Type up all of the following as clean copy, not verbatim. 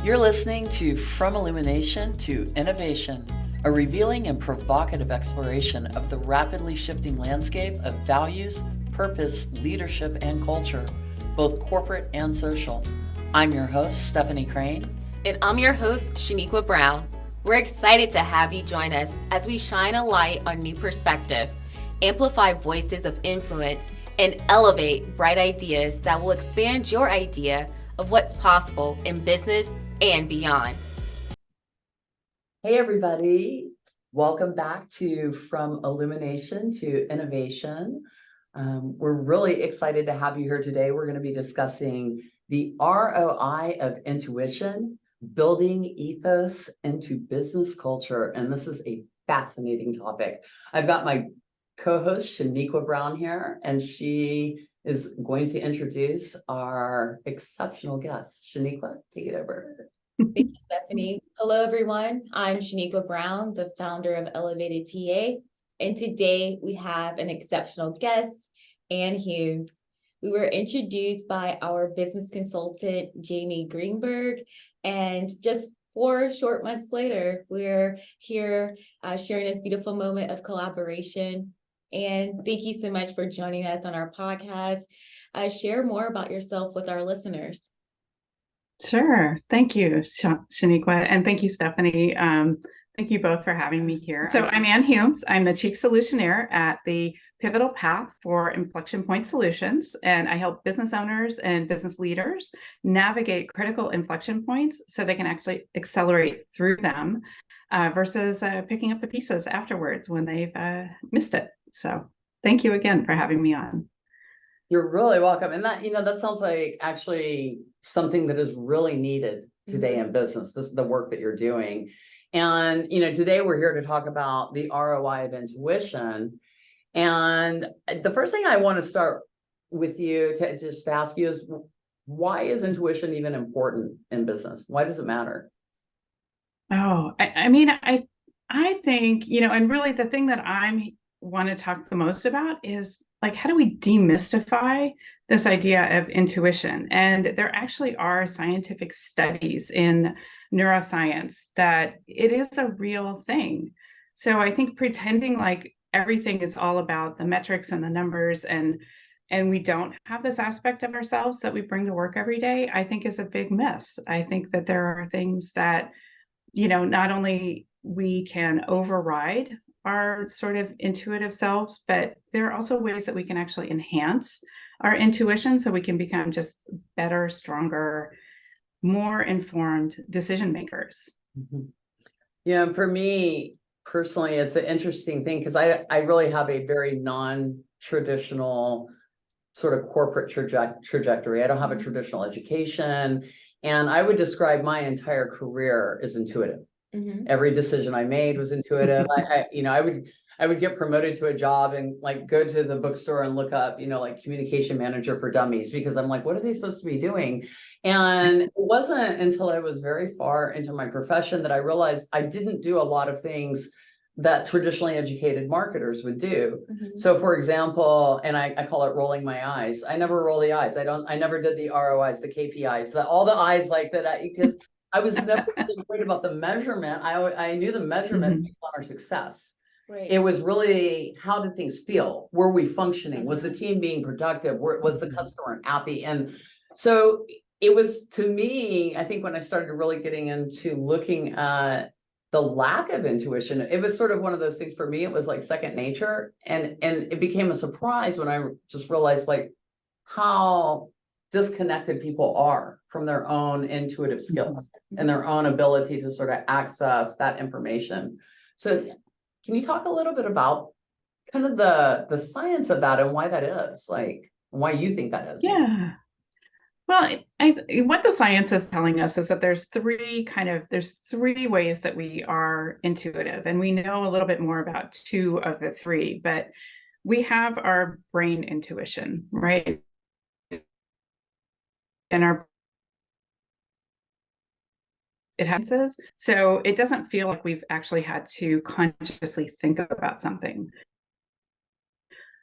You're listening to From Illumination to Innovation, a revealing and provocative exploration of the rapidly shifting landscape of values, purpose, leadership, and culture, both corporate and social. I'm your host, Stephanie Crain. And I'm your host, Shaniqua Brown. We're excited to have you join us as we shine a light on new perspectives, amplify voices of influence, and elevate bright ideas that will expand your idea of what's possible in business and beyond. Hey, everybody. Welcome back to From Illumination to Innovation. We're really excited to have you here today. We're going to be discussing the ROI of intuition, building ethos into business culture. And this is a fascinating topic. I've got my co-host, Shaniqua Brown, here, and she is going to introduce our exceptional guest. Shaniqua, take it over. Thank you, Stephanie. Hello, everyone. I'm Shaniqua Brown, the founder of Elevated TA. And today we have an exceptional guest, Ann Humes. We were introduced by our business consultant, Jamie Greenberg. And just 4 short months later, we're here sharing this beautiful moment of collaboration. And thank you so much for joining us on our podcast. Share more about yourself with our listeners. Sure. Thank you, Shaniqua. And thank you, Stephanie. Thank you both for having me here. So I'm Ann Humes. I'm the Chief Solutioneer at the Pivotal Path for Inflection Point Solutions. And I help business owners and business leaders navigate critical inflection points so they can actually accelerate through them versus picking up the pieces afterwards when they've missed it. So thank you again for having me on. You're really welcome. And that sounds like actually something that is really needed today in business. This is the work that you're doing. And, today we're here to talk about the ROI of intuition. And the first thing I want to start with you to just ask you is, why is intuition even important in business? Why does it matter? Oh, I think, and really the thing that I want to talk the most about is, like, how do we demystify this idea of intuition? And there actually are scientific studies in neuroscience that it is a real thing. So I think pretending like everything is all about the metrics and the numbers and we don't have this aspect of ourselves that we bring to work every day, I think is a big miss. I think that there are things that, not only we can override our sort of intuitive selves, but there are also ways that we can actually enhance our intuition so we can become just better, stronger, more informed decision makers. Mm-hmm. For me personally, it's an interesting thing because I really have a very non-traditional sort of corporate trajectory. I don't have a traditional education, and I would describe my entire career as intuitive. Mm-hmm. Every decision I made was intuitive. I would get promoted to a job and go to the bookstore and look up, communication manager for dummies, because I'm like, what are they supposed to be doing? And it wasn't until I was very far into my profession that I realized I didn't do a lot of things that traditionally educated marketers would do. Mm-hmm. So for example, and I call it rolling my eyes. I never roll the eyes. I never did the ROIs, the KPIs, all the eyes like that, because I was never really worried about the measurement. I knew the measurement based on our success. Right. It was really, how did things feel? Were we functioning? Was the team being productive? Was the customer happy? And so it was, to me, I think when I started really getting into looking at the lack of intuition, it was sort of one of those things for me. It was like second nature. And it became a surprise when I just realized how disconnected people are from their own intuitive skills and their own ability to sort of access that information. So can you talk a little bit about kind of the science of that and why that is, why you think that is? Yeah. Well, what the science is telling us is that there's three ways that we are intuitive, and we know a little bit more about 2 of the 3, but we have our brain intuition, right? And it happens. So it doesn't feel like we've actually had to consciously think about something.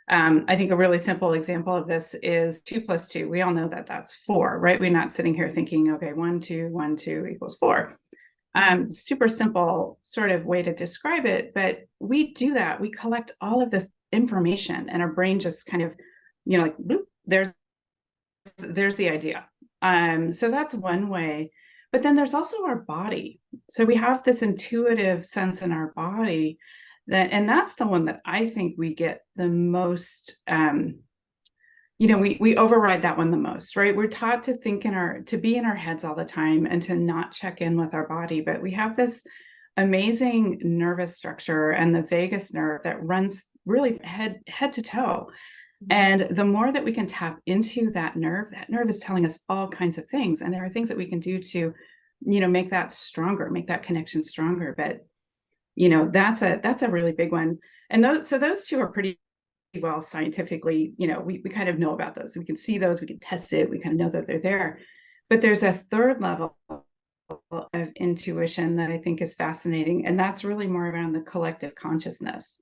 I think a really simple example of this is 2 + 2. We all know that that's 4, right? We're not sitting here thinking, okay, 1, 2, 1, 2 = 4. Super simple sort of way to describe it, but we do that. We collect all of this information and our brain just kind of, like, bloop, there's the idea. So that's one way. But then there's also our body. So we have this intuitive sense in our body and that's the one that I think we get the most, we override that one the most, right? We're taught to to be in our heads all the time and to not check in with our body. But we have this amazing nervous structure and the vagus nerve that runs really head to toe. And the more that we can tap into that nerve is telling us all kinds of things. And there are things that we can do to, make that stronger, make that connection stronger. But, that's a really big one. And those two are pretty well scientifically, we kind of know about those. We can see those, we can test it, we kind of know that they're there. But there's a third level of intuition that I think is fascinating. And that's really more around the collective consciousness.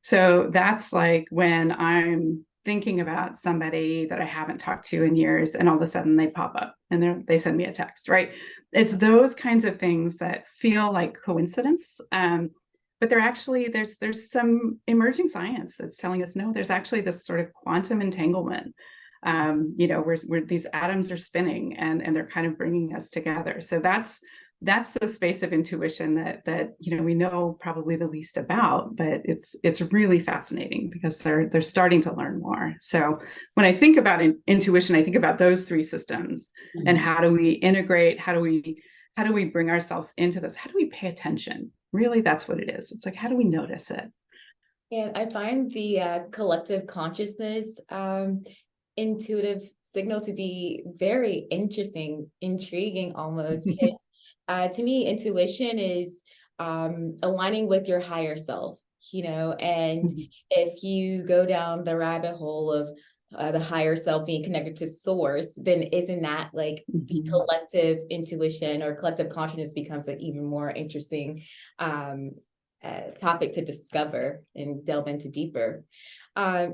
So that's like when I'm thinking about somebody that I haven't talked to in years, and all of a sudden they pop up and they send me a text, right? It's those kinds of things that feel like coincidence. But they're actually, there's some emerging science that's telling us, no, there's actually this sort of quantum entanglement, where these atoms are spinning and they're kind of bringing us together. So that's the space of intuition that we know probably the least about, but it's really fascinating because they're starting to learn more. So when I think about intuition, I think about those 3 systems, and how do we integrate? How do we bring ourselves into this? How do we pay attention? Really, that's what it is. It's like, how do we notice it? And I find the collective consciousness intuitive signal to be very interesting, intriguing almost, because to me, intuition is aligning with your higher self, and if you go down the rabbit hole of the higher self being connected to source, then isn't that like the collective intuition or collective consciousness becomes an even more interesting topic to discover and delve into deeper.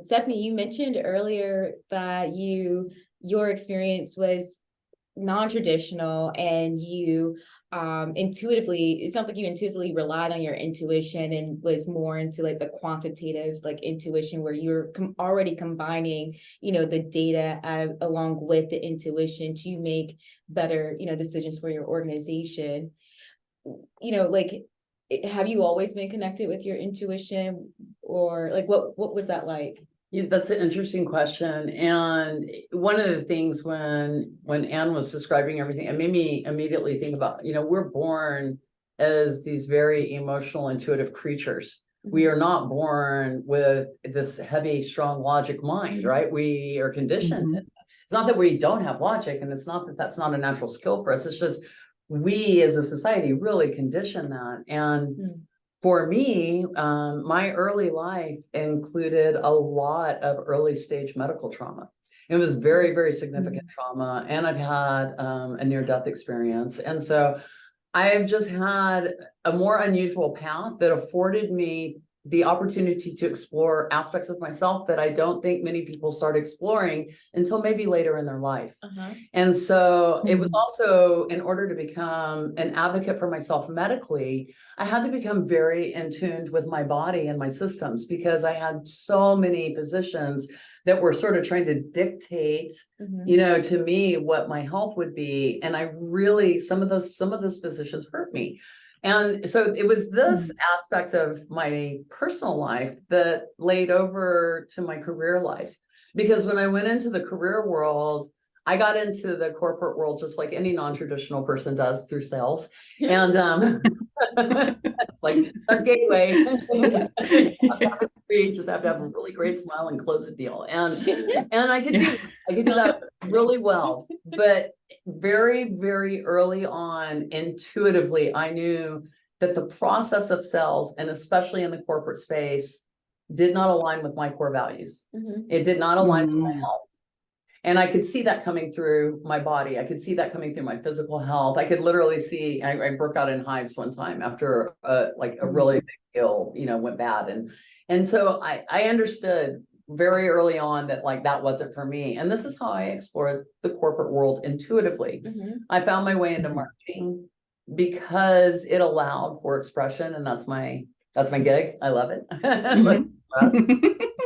Stephanie, you mentioned earlier that your experience was non-traditional, and you it sounds like you intuitively relied on your intuition and was more into like the quantitative like intuition, where you're already combining the data along with the intuition to make better decisions for your organization. Like, have you always been connected with your intuition, or like what was that like? Yeah, that's an interesting question. And one of the things when Anne was describing everything, it made me immediately think about, we're born as these very emotional, intuitive creatures. We are not born with this heavy, strong logic mind, right? We are conditioned. It's not that we don't have logic, and it's not that that's not a natural skill for us. It's just we as a society really condition that. And for me, my early life included a lot of early stage medical trauma. It was very, very significant trauma, and I've had a near-death experience. And so I've just had a more unusual path that afforded me the opportunity to explore aspects of myself that I don't think many people start exploring until maybe later in their life. And so it was also, in order to become an advocate for myself medically, I had to become very in tune with my body and my systems, because I had so many physicians that were sort of trying to dictate, to me what my health would be. And I really, some of those physicians hurt me. And so it was this aspect of my personal life that laid over to my career life, because when I went into the career world, I got into the corporate world just like any non-traditional person does, through sales. And it's like a gateway. You just have to have a really great smile and close a deal. And I could do that really well. But very, very early on, intuitively, I knew that the process of sales, and especially in the corporate space, did not align with my core values. It did not align with my health. And I could see that coming through my body. I could see that coming through my physical health. I could literally see, I broke out in hives one time after a really big ill, went bad. And so I understood very early on that like that wasn't for me. And this is how I explored the corporate world intuitively. I found my way into marketing because it allowed for expression, and that's my gig. I love it.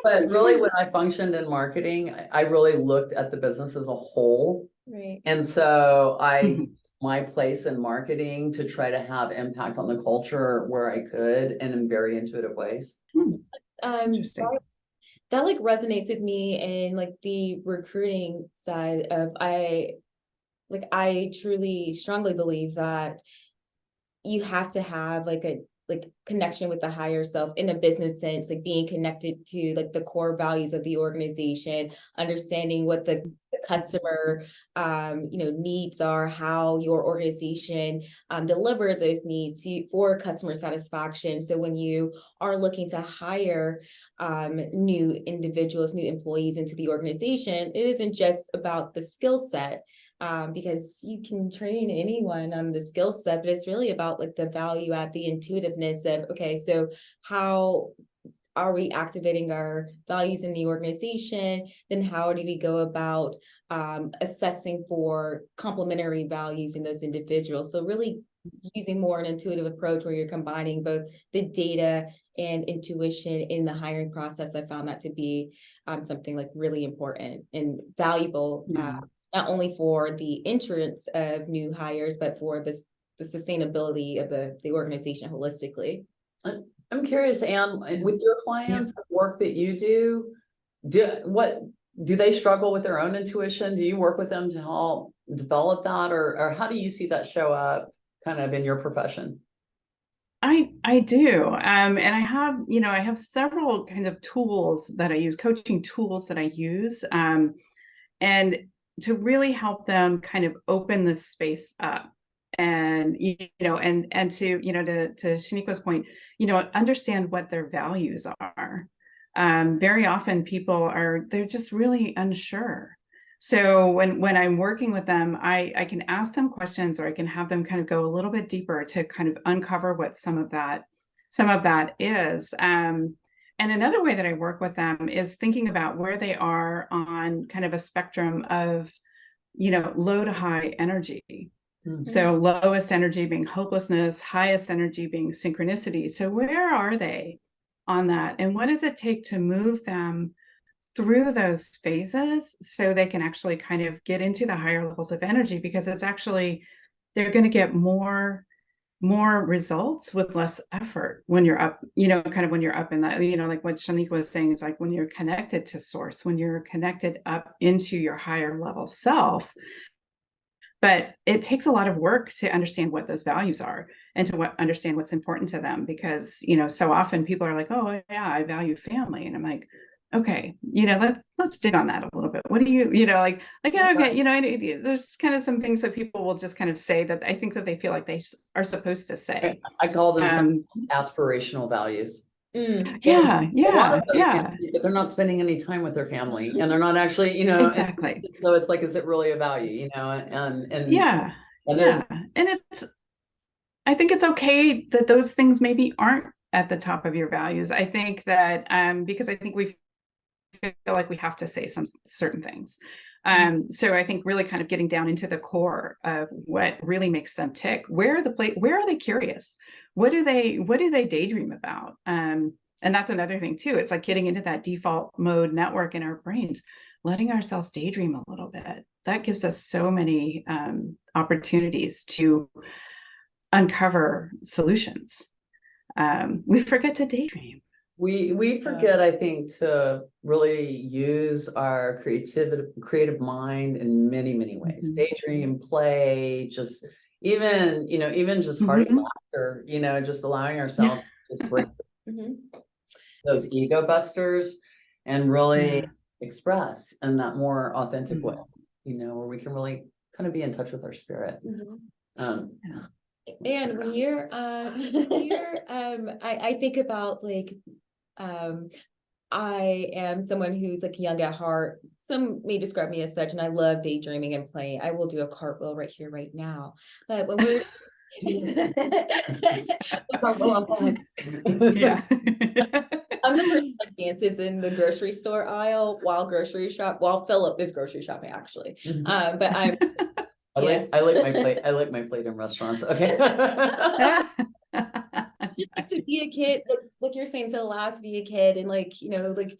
But really, when I functioned in marketing, I really looked at the business as a whole. Right. And so I used my place in marketing to try to have impact on the culture where I could, and in very intuitive ways. Interesting. That like resonates with me in like the recruiting side of I truly strongly believe that you have to have like a connection with the higher self in a business sense, like being connected to like the core values of the organization, understanding what the customer needs are, how your organization deliver those needs for customer satisfaction. So when you are looking to hire new individuals, new employees into the organization, it isn't just about the skill set, because you can train anyone on the skill set, but it's really about like the value add, the intuitiveness of, okay, so how are we activating our values in the organization? Then how do we go about assessing for complementary values in those individuals? So really using more an intuitive approach where you're combining both the data and intuition in the hiring process. I found that to be something like really important and valuable. Not only for the entrance of new hires, but for the sustainability of the organization holistically. I'm curious, Anne, with your clients, the work that you do they struggle with their own intuition? Do you work with them to help develop that, or how do you see that show up kind of in your profession? I do. And I have several kind of tools that I use, coaching tools that I use. And to really help them kind of open this space up, and to Shaniqua's point, understand what their values are. Very often people they're just really unsure. So when I'm working with them, I can ask them questions, or I can have them kind of go a little bit deeper to kind of uncover what some of that is. And another way that I work with them is thinking about where they are on kind of a spectrum of, low to high energy. So lowest energy being hopelessness, highest energy being synchronicity. So where are they on that? And what does it take to move them through those phases so they can actually kind of get into the higher levels of energy? Because it's actually, they're going to get more results with less effort when you're up, kind of when you're up in that, like what Shaniqua was saying is like when you're connected to source, when you're connected up into your higher level self. But it takes a lot of work to understand what those values are and to understand what's important to them, because, so often people are like, oh yeah, I value family. And I'm like, okay, let's dig on that a little bit. What do you, yeah, okay, there's kind of some things that people will just kind of say that I think that they feel like they are supposed to say. I call them some aspirational values. Yeah. But they're not spending any time with their family, and they're not actually, exactly. So it's like, is it really a value, and and I think it's okay that those things maybe aren't at the top of your values. I think that because I think we feel like we have to say some certain things. So I think really kind of getting down into the core of what really makes them tick. Where are they curious? What do they daydream about? And that's another thing too. It's like getting into that default mode network in our brains, letting ourselves daydream a little bit. That gives us so many opportunities to uncover solutions. We forget to daydream. We forget, I think, to really use our creative mind in many, many ways. Daydream, play, just even just hearty laughter, just allowing ourselves to just break those ego busters and really express in that more authentic way, where we can really kind of be in touch with our spirit. And when you're I think about like I am someone who's like young at heart. Some may describe me as such, and I love daydreaming and playing. I will do a cartwheel right here, right now. But when we're Yeah. I'm the person that dances in the grocery store aisle while Philip is grocery shopping, actually. But I'm I like my plate. I like my plate in restaurants. Okay. It's just like to be a kid, like you're saying, to allow to be a kid, and like, like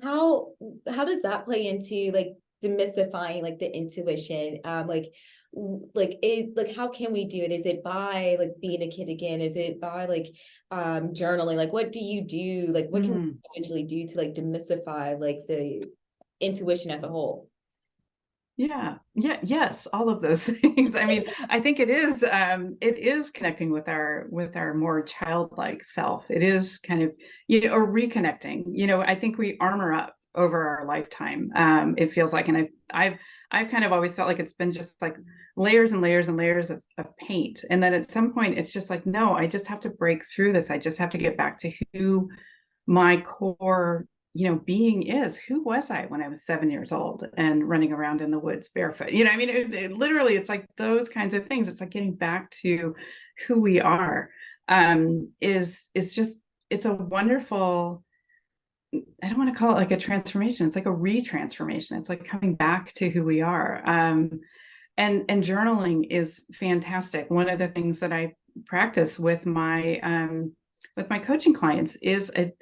how does that play into like demystifying like the intuition? How can we do it? Is it by like being a kid again? Is it by like journaling? Like what do you do? Like what can we individually do to like demystify like the intuition as a whole? Yes, all of those things. I mean, I think it is connecting with our more childlike self. It is kind of, or reconnecting. I think we armor up over our lifetime. It feels like, and I've kind of always felt like it's been just like layers and layers and layers of paint. And then at some point it's just like, no, I just have to break through this. I just have to get back to who my core being is. Who was I when I was 7 years old and running around in the woods barefoot? I mean, it literally, it's like those kinds of things. It's like getting back to who we are. It's a wonderful, I don't want to call it like a transformation. It's like a retransformation. It's like coming back to who we are. And journaling is fantastic. One of the things that I practice with my coaching clients is a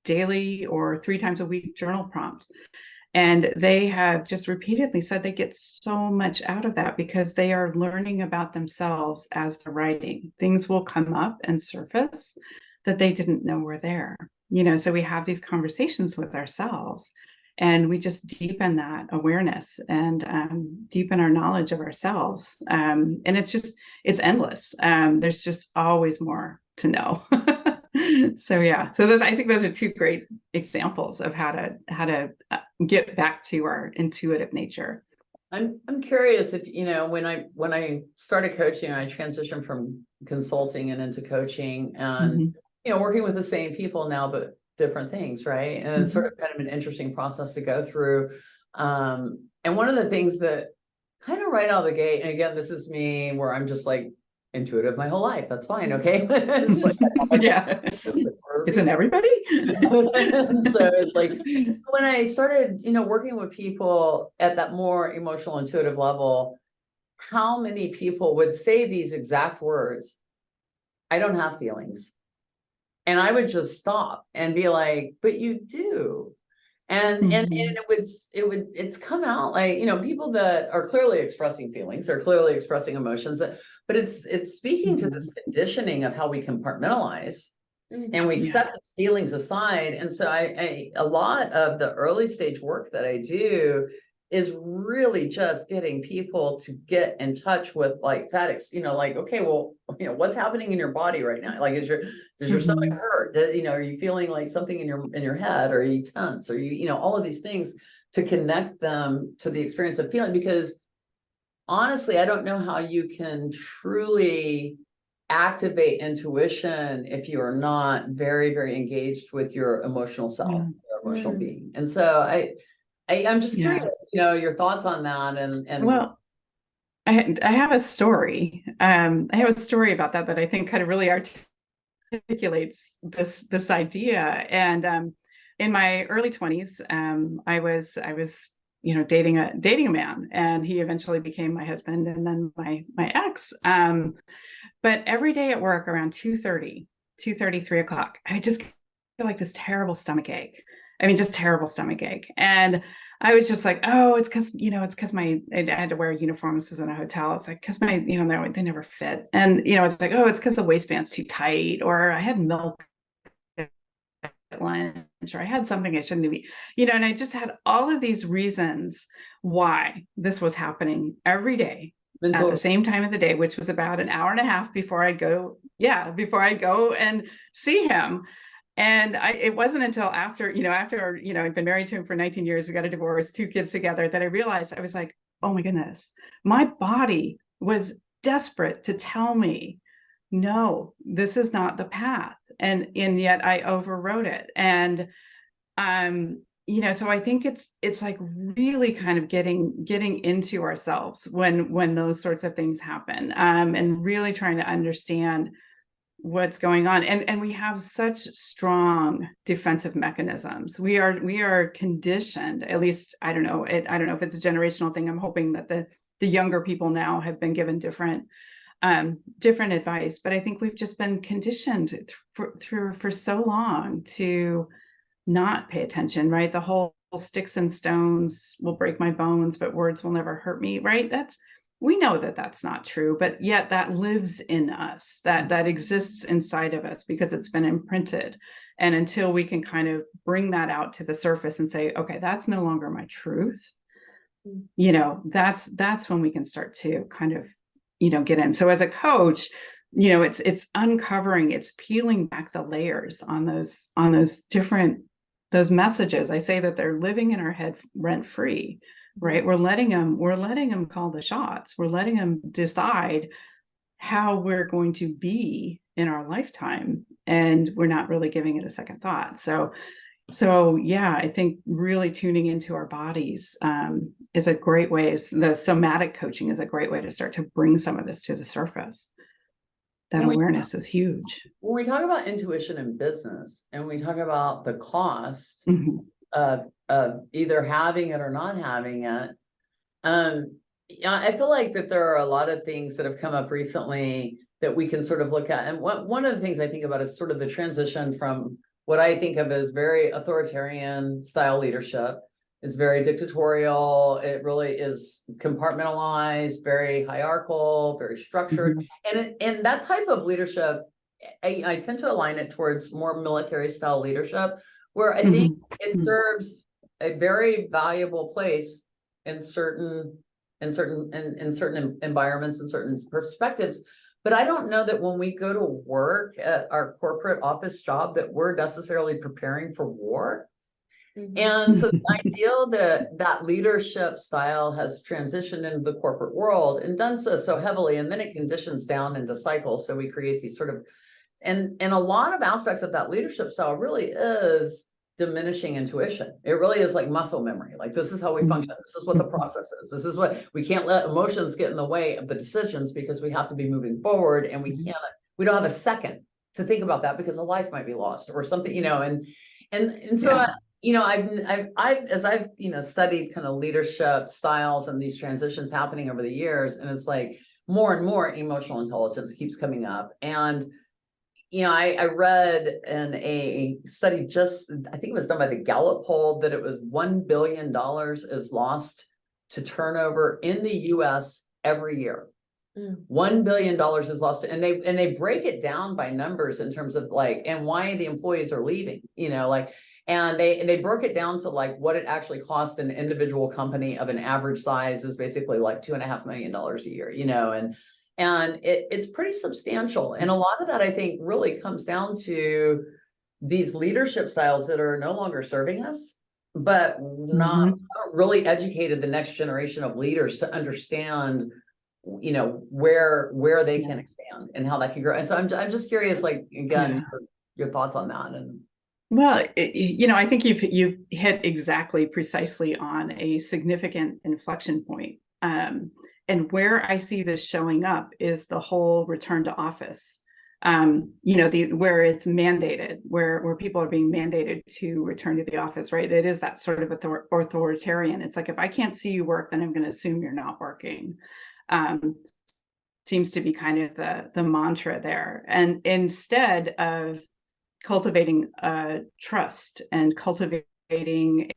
daily or 3 times a week journal prompt. And they have just repeatedly said they get so much out of that because they are learning about themselves as they're writing. Things will come up and surface that they didn't know were there. So we have these conversations with ourselves and we just deepen that awareness and deepen our knowledge of ourselves. And it's endless. There's just always more to know. So I think those are 2 great examples of how to get back to our intuitive nature. I'm curious if, when I started coaching, I transitioned from consulting and into coaching and, working with the same people now, but different things. Right. And it's sort of kind of an interesting process to go through. And one of the things that kind of right out of the gate, and again, this is me where I'm just like, intuitive my whole life. That's fine. Okay. It's like, isn't everybody? So it's like when I started, working with people at that more emotional, intuitive level, how many people would say these exact words? I don't have feelings. And I would just stop and be like, but you do. And it's come out like, people that are clearly expressing feelings are clearly expressing emotions, but it's speaking to this conditioning of how we compartmentalize and we set those feelings aside. And so I a lot of the early stage work that I do is really just getting people to get in touch with like that, like, okay, well, what's happening in your body right now? Like, does your stomach hurt? Are you feeling like something in your head? Or are you tense? Or all of these things to connect them to the experience of feeling, because honestly, I don't know how you can truly activate intuition if you are not very, very engaged with your emotional self, your emotional being. And so I'm just curious, your thoughts on that. And well, I have a story. I have a story about that I think kind of really articulates this idea. And in my early 20s, I was dating a man, and he eventually became my husband and then my ex. But every day at work around 2:30, 3 o'clock, I just feel like this terrible stomach ache. I mean, just terrible stomach ache. And I was just like, oh, it's because I had to wear a uniform. This was in a hotel. It's like, because they never fit. And, it's like, oh, it's because the waistband's too tight, or I had milk at lunch, or I had something I shouldn't be, and I just had all of these reasons why this was happening every day at the same time of the day, which was about an hour and a half before I'd go and see him. And it wasn't until after I'd been married to him for 19 years, we got a divorce, 2 kids together, that I realized, I was like, oh my goodness, my body was desperate to tell me, no, this is not the path. And yet I overrode it. And, so I think it's like really kind of getting into ourselves when those sorts of things happen, and really trying to understand what's going on. And we have such strong defensive mechanisms. We are conditioned, at least, I don't know if it's a generational thing. I'm hoping that the younger people now have been given different advice, but I think we've just been conditioned for so long to not pay attention, right? The whole sticks and stones will break my bones, but words will never hurt me, right? We know that that's not true, but yet that lives in us, that exists inside of us because it's been imprinted. And until we can kind of bring that out to the surface and say, okay, that's no longer my truth, that's when we can start to kind of, get in. So as a coach, it's uncovering, it's peeling back the layers on those different, those messages. I say that they're living in our head rent free. Right. We're letting them call the shots. We're letting them decide how we're going to be in our lifetime. And we're not really giving it a second thought. So yeah, I think really tuning into our bodies is a great way. The somatic coaching is a great way to start to bring some of this to the surface. That awareness is huge. When we talk about intuition in business and we talk about the cost of either having it or not having it, I feel like that there are a lot of things that have come up recently that we can sort of look at. And one of the things I think about is sort of the transition from what I think of as very authoritarian style leadership. It's very dictatorial. It really is compartmentalized, very hierarchical, very structured. And that type of leadership, I tend to align it towards more military style leadership, where I think it serves a very valuable place in certain environments and certain perspectives. But I don't know that when we go to work at our corporate office job that we're necessarily preparing for war. And so the ideal that leadership style has transitioned into the corporate world and done so heavily, and then it conditions down into cycles. So we create these sort of, and a lot of aspects of that leadership style really is diminishing intuition. It really is like muscle memory. Like, this is how we function. This is what the process is. This is what we can't let emotions get in the way of the decisions because we have to be moving forward, and we don't have a second to think about that because a life might be lost or something, and so I've as I've studied kind of leadership styles and these transitions happening over the years, and it's like more and more emotional intelligence keeps coming up. And I read in a study I think it was done by the Gallup poll, that it was $1 billion is lost to turnover in the US every year. $1 billion is lost. And they break it down by numbers in terms of and why the employees are leaving, and they broke it down to what it actually cost an individual company of an average size is basically $2.5 million a year, and it's pretty substantial. And a lot of that, I think, really comes down to these leadership styles that are no longer serving us, but not really educated the next generation of leaders to understand, where they can expand and how that can grow. And so I'm just curious, again, your thoughts on that. And well, I think you've hit exactly precisely on a significant inflection point. And where I see this showing up is the whole return to office, where it's mandated, where people are being mandated to return to the office, right? It is that sort of authoritarian. It's like, if I can't see you work, then I'm going to assume you're not working. Seems to be kind of the mantra there. And instead of cultivating trust and cultivating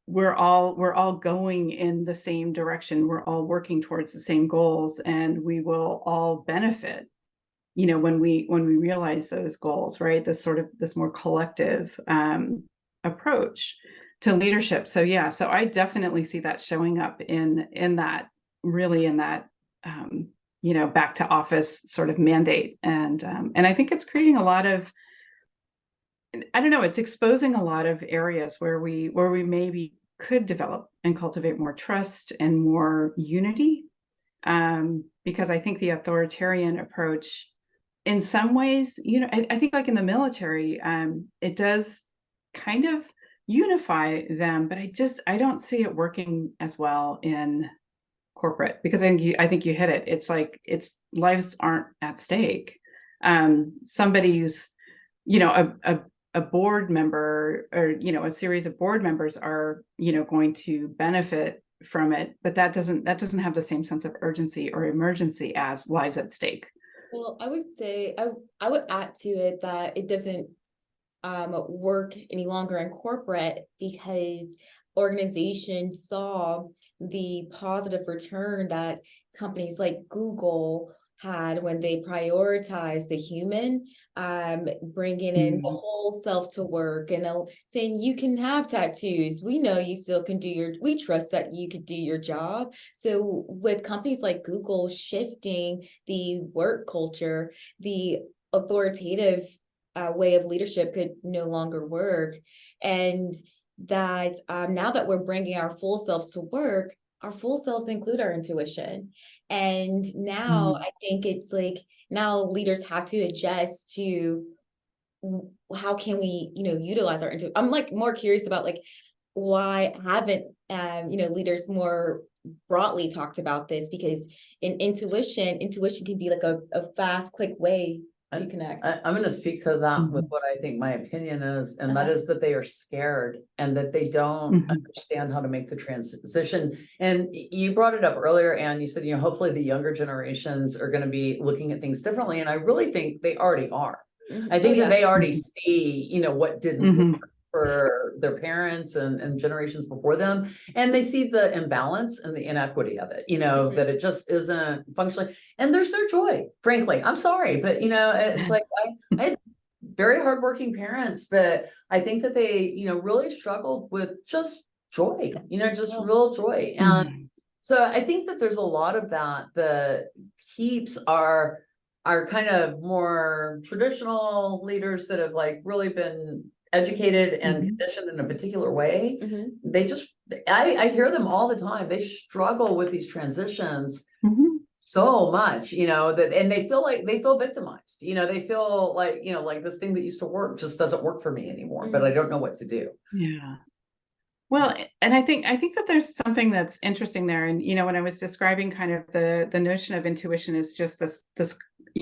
we're all going in the same direction. We're all working towards the same goals, and we will all benefit, when we realize those goals, right? This more collective approach to leadership. So I definitely see that showing up in that back to office sort of mandate. And I think it's creating a lot of, I don't know, it's exposing a lot of areas where we maybe could develop and cultivate more trust and more unity. Because I think the authoritarian approach, in some ways, I think in the military, it does kind of unify them, but I don't see it working as well in corporate, because I think you hit it. It's like lives aren't at stake. Somebody's, a board member, or a series of board members are going to benefit from it, but that doesn't have the same sense of urgency or emergency as lives at stake. Well, I would say I would add to it that it doesn't work any longer in corporate, because organizations saw the positive return that companies like Google had when they prioritized the human, bringing in the whole self to work, and saying you can have tattoos. We know you still can we trust that you could do your job. So with companies like Google shifting the work culture, the authoritative way of leadership could no longer work. And that now that we're bringing our full selves to work, our full selves include our intuition. And now I think it's like, now leaders have to adjust to how can we, utilize our intuition. I'm like more curious about like, why haven't, leaders more broadly talked about this? Because in intuition can be like a fast, quick way to connect. I'm going to speak to that with what I think my opinion is, and that is that they are scared and that they don't understand how to make the transition. And you brought it up earlier, and you said, hopefully the younger generations are going to be looking at things differently. And I really think they already are. I think that they already see, what didn't work for their parents and generations before them. And they see the imbalance and the inequity of it, that it just isn't functioning. And there's their joy, frankly. I'm sorry, but it's like I had very hardworking parents, but I think that they, really struggled with just joy, just real joy. And so I think that there's a lot of that keeps our kind of more traditional leaders that have like really been educated and conditioned in a particular way. They just, I hear them all the time. They struggle with these transitions so much, that, and they feel victimized, they feel like, like this thing that used to work just doesn't work for me anymore, but I don't know what to do. Yeah. Well, and I think that there's something that's interesting there. And, when I was describing kind of the notion of intuition is just this,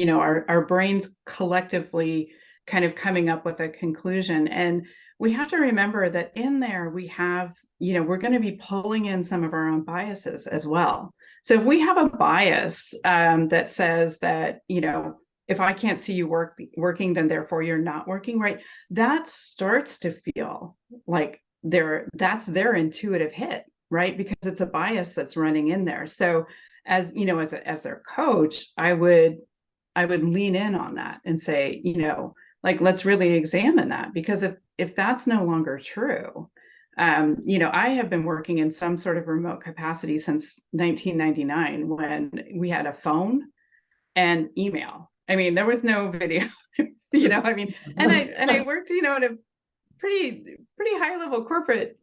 our brains collectively kind of coming up with a conclusion. And we have to remember that in there we have, we're going to be pulling in some of our own biases as well. So if we have a bias that says that, if I can't see you working, then therefore you're not working, right? That starts to feel like that's their intuitive hit, right? Because it's a bias that's running in there. So as their coach, I would lean in on that and say, like, let's really examine that, because if that's no longer true, I have been working in some sort of remote capacity since 1999, when we had a phone and email. I mean, there was no video, and I worked, at a pretty high level corporate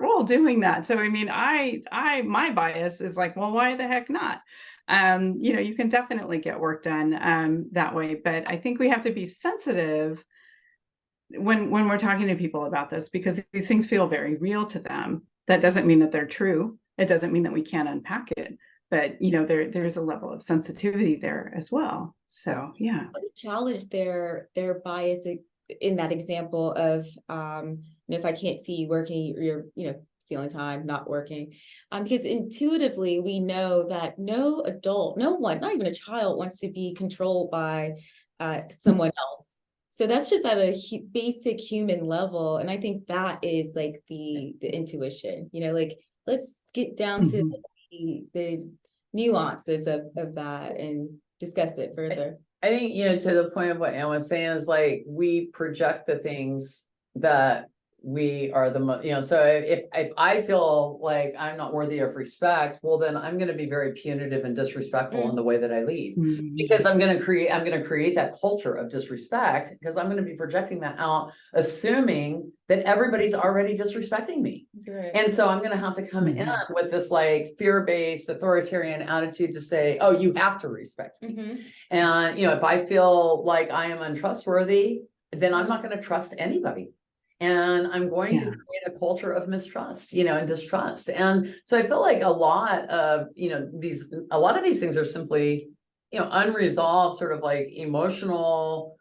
role doing that. So, I mean, my bias is like, well, why the heck not? You can definitely get work done that way, but I think we have to be sensitive when we're talking to people about this, because these things feel very real to them. That doesn't mean that they're true. It doesn't mean that we can't unpack it, but there's a level of sensitivity there as well. So yeah. What a challenge their bias in that example of if I can't see you working, you're stealing time, not working, because intuitively we know that no adult, no one, not even a child, wants to be controlled by someone else. So that's just at a basic human level, and I think that is like the intuition. Like, let's get down to the nuances of that and discuss it further. I think, to the point of what Anne was saying, is like, we project the things that we are the most, so if I feel like I'm not worthy of respect, well, then I'm going to be very punitive and disrespectful in the way that I lead, because I'm going to create that culture of disrespect, because I'm going to be projecting that out, assuming that everybody's already disrespecting me. Right. And so I'm going to have to come in with this like fear-based authoritarian attitude to say, oh, you have to respect me. And, if I feel like I am untrustworthy, then I'm not going to trust anybody. and I'm going to Yeah. create a culture of mistrust, and distrust. And so I feel like a lot of these things are simply, unresolved sort of like emotional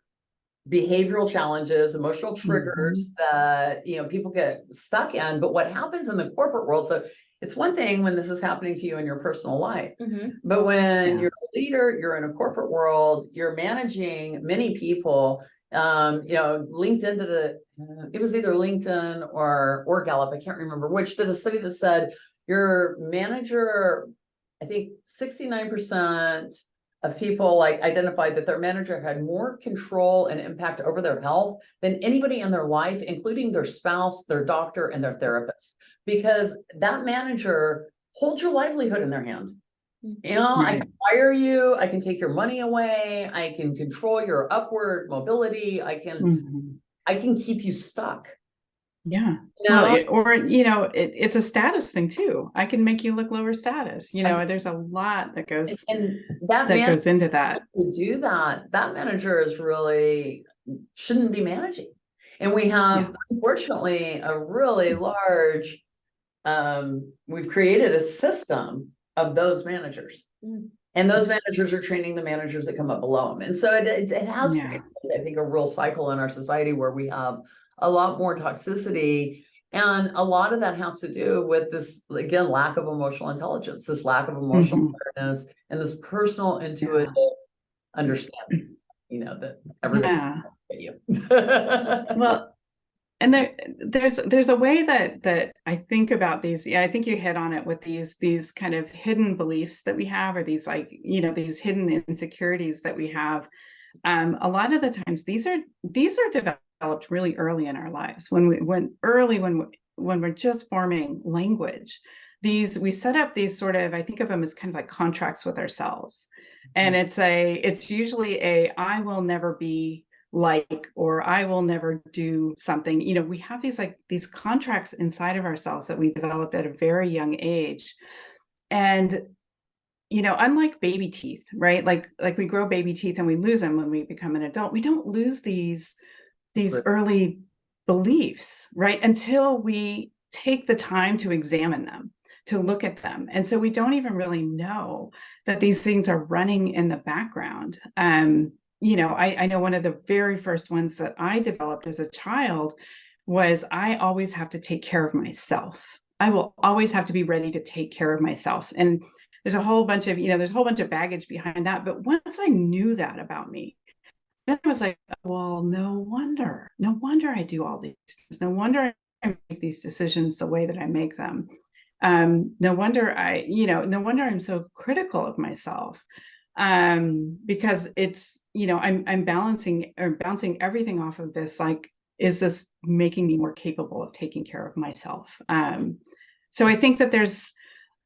behavioral challenges, emotional triggers that, people get stuck in. But what happens in the corporate world, so it's one thing when this is happening to you in your personal life, but when Yeah. you're a leader, you're in a corporate world, you're managing many people. LinkedIn did it was either LinkedIn or Gallup, I can't remember which, did a study that said your manager, I think 69% of people like identified that their manager had more control and impact over their health than anybody in their life, including their spouse, their doctor, and their therapist, because that manager holds your livelihood in their hand. I can fire you, I can take your money away, I can control your upward mobility, I can keep you stuck. Yeah. Well, it's a status thing too. I can make you look lower status. There's a lot that goes into that. To do that manager is really shouldn't be managing. And we have, unfortunately, a really large, we've created a system of those managers. And those managers are training the managers that come up below them. And so it has created, I think, a real cycle in our society where we have a lot more toxicity. And a lot of that has to do with this, again, lack of emotional intelligence, this lack of emotional awareness, and this personal intuitive understanding, that everybody can get you. Well, and there's a way that I think about these. I think you hit on it with these kind of hidden beliefs that we have, or these these hidden insecurities that we have. A lot of the times these are developed really early in our lives, when we're just forming language. We set up these sort of, I think of them as kind of like contracts with ourselves, and it's usually I will never be like, or I will never do something. We have these contracts inside of ourselves that we developed at a very young age. And unlike baby teeth, right? Like we grow baby teeth and we lose them when we become an adult. We don't lose these early beliefs, right? Until we take the time to examine them, to look at them. And so we don't even really know that these things are running in the background. I know one of the very first ones that I developed as a child was I always have to take care of myself. I will always have to be ready to take care of myself. And there's a whole bunch of baggage behind that. But once I knew that about me, then I was like, well, no wonder I do all these things. No wonder I make these decisions the way that I make them. No wonder I'm so critical of myself. Because it's, I'm bouncing everything off of this, like, is this making me more capable of taking care of myself? So I think that there's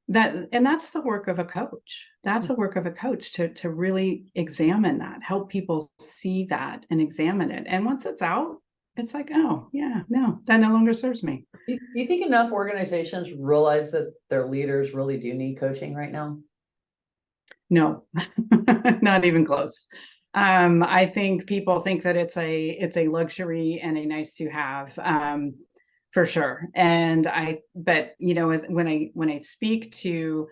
that, and that's the work of a coach. That's the work of a coach to really examine that, help people see that and examine it. And once it's out, it's like, oh yeah, no, that no longer serves me. Do you think enough organizations realize that their leaders really do need coaching right now? No, not even close. I think people think that it's a luxury and a nice to have, for sure. But when I speak to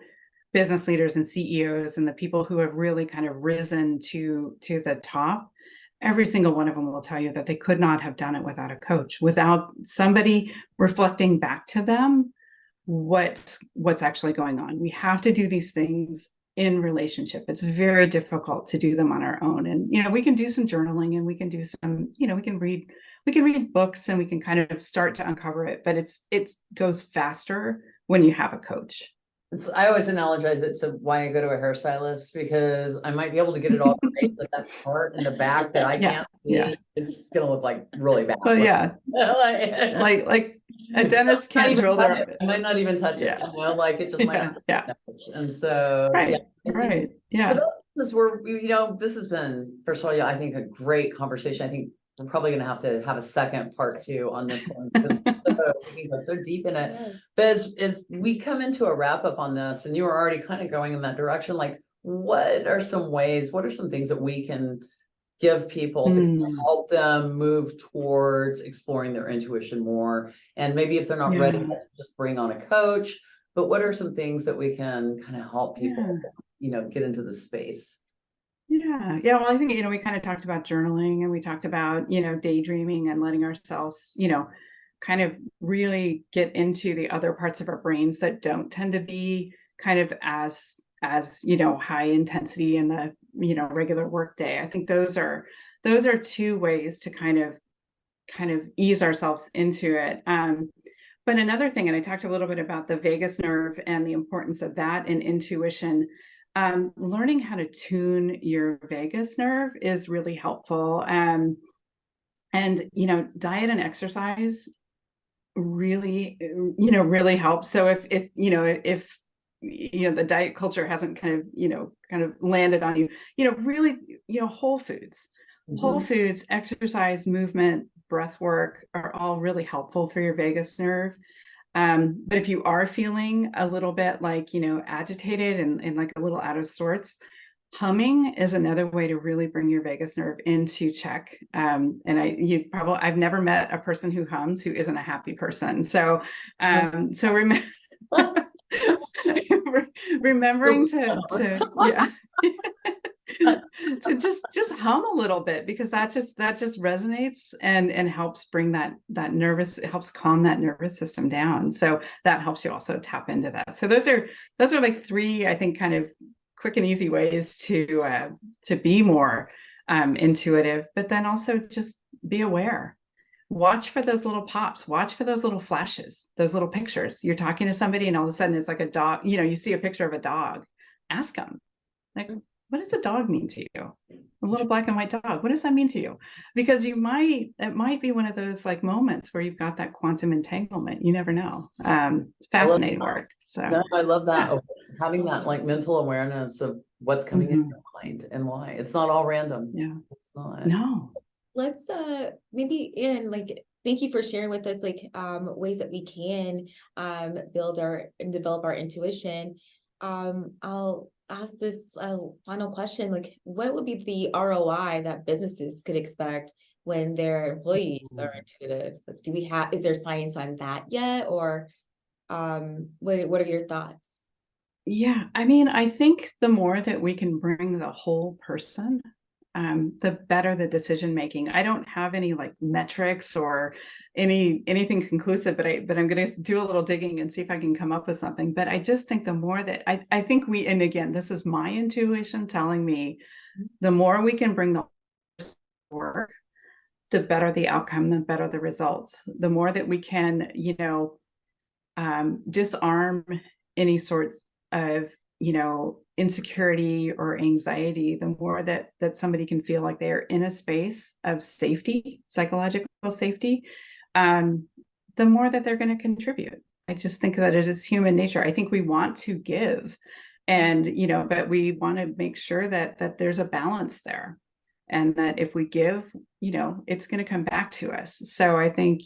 business leaders and CEOs and the people who have really kind of risen to the top, every single one of them will tell you that they could not have done it without a coach, without somebody reflecting back to them what's actually going on. We have to do these things in relationship. It's very difficult to do them on our own. And, we can do some journaling, and we can do some, we can read books, and we can kind of start to uncover it, but it goes faster when you have a coach. I always analogize it to why I go to a hairstylist, because I might be able to get it all right, but that part in the back that I can't see, it's going to look like really bad. Well, yeah. like a dentist can't drill their. I might not even touch it. It just might not. Yeah. And so, right. Yeah. So this is where, this has been, first of all, I think a great conversation. I think we're probably going to have a second part 2 on this one, because we go so deep in it. Yes. But as we come into a wrap up on this, and you were already kind of going in that direction, like, what are some things that we can give people to kind of Mm. help them move towards exploring their intuition more? And maybe if they're not ready, Yeah. just bring on a coach. But what are some things that we can kind of help people, get into the space? Yeah. Yeah. Well, I think, we kind of talked about journaling, and we talked about, daydreaming and letting ourselves, kind of really get into the other parts of our brains that don't tend to be kind of as high intensity in the, regular work day. I think those are two ways to kind of ease ourselves into it. But another thing, and I talked a little bit about the vagus nerve and the importance of that in intuition. Learning how to tune your vagus nerve is really helpful. And diet and exercise really, really helps. So if the diet culture hasn't kind of landed on you, really, whole foods. Whole Mhm. foods, exercise, movement, breath work are all really helpful for your vagus nerve. But if you are feeling a little bit like, agitated and like a little out of sorts, humming is another way to really bring your vagus nerve into check. And I've never met a person who hums who isn't a happy person. So, remembering to yeah. to just hum a little bit, because that just resonates and helps bring that it helps calm that nervous system down. So that helps you also tap into that. So those are like three, I think, kind of quick and easy ways to be more intuitive, but then also just be aware. Watch for those little pops, watch for those little flashes, those little pictures. You're talking to somebody and all of a sudden it's like a dog, you see a picture of a dog. Ask them, like, what does a dog mean to you? A little black and white dog. What does that mean to you? Because it might be one of those like moments where you've got that quantum entanglement. You never know. It's fascinating work. So No, I love that. yeah. Having that like mental awareness of what's coming in your mind and why. It's not all random. Yeah. It's not. No. Let's maybe thank you for sharing with us ways that we can build and develop our intuition. I'll ask this final question, what would be the ROI that businesses could expect when their employees are intuitive? Is there science on that yet, or what are your thoughts? Yeah, I mean, I think the more that we can bring the whole person, the better the decision making. I don't have any like metrics or anything conclusive, but I'm going to do a little digging and see if I can come up with something. But I just think the more that I think and again, this is my intuition telling me, the more we can bring the work, the better the outcome, the better the results. The more that we can, disarm any sorts of, insecurity or anxiety, the more that somebody can feel like they're in a space of safety, psychological safety, the more that they're going to contribute. I just think that it is human nature. I think we want to give, and but we want to make sure that there's a balance there, and that if we give, it's going to come back to us. So I think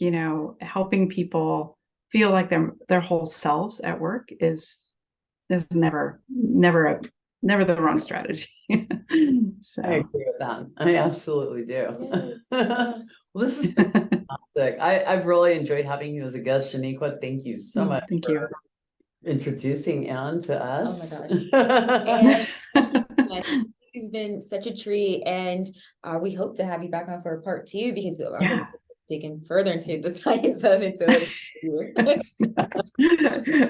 helping people feel like their whole selves at work is never the wrong strategy. So I agree with that. I absolutely do. Well, this is fantastic. I've really enjoyed having you as a guest, Shaniqua. Thank you so much thank for you. introducing Anne to us. Oh my gosh. And you've been such a treat, and we hope to have you back on for a part 2, because I'm going to digging further into the science of it.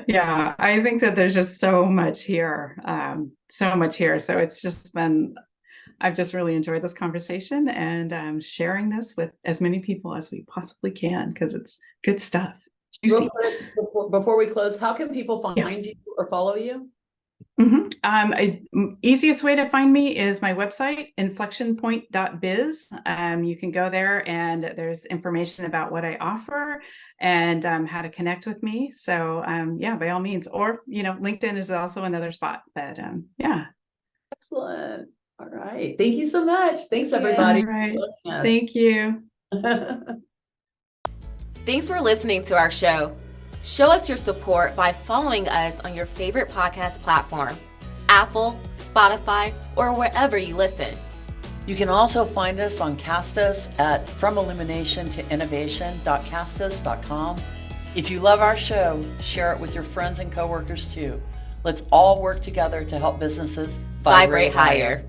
Yeah, I think that there's just so much here. So it's just been, I've just really enjoyed this conversation, and sharing this with as many people as we possibly can, because it's good stuff. Real quick, before we close, how can people find you or follow you? Easiest way to find me is my website, inflectionpoint.biz. You can go there and there's information about what I offer and how to connect with me. So by all means, or LinkedIn is also another spot. But Excellent. All right. Thank you so much. Thanks, everybody. All right. Thank you. Thanks for listening to our show. Show us your support by following us on your favorite podcast platform, Apple, Spotify, or wherever you listen. You can also find us on Castus at From Illumination to Innovation.castus.com. If you love our show, share it with your friends and coworkers too. Let's all work together to help businesses Vibrate higher.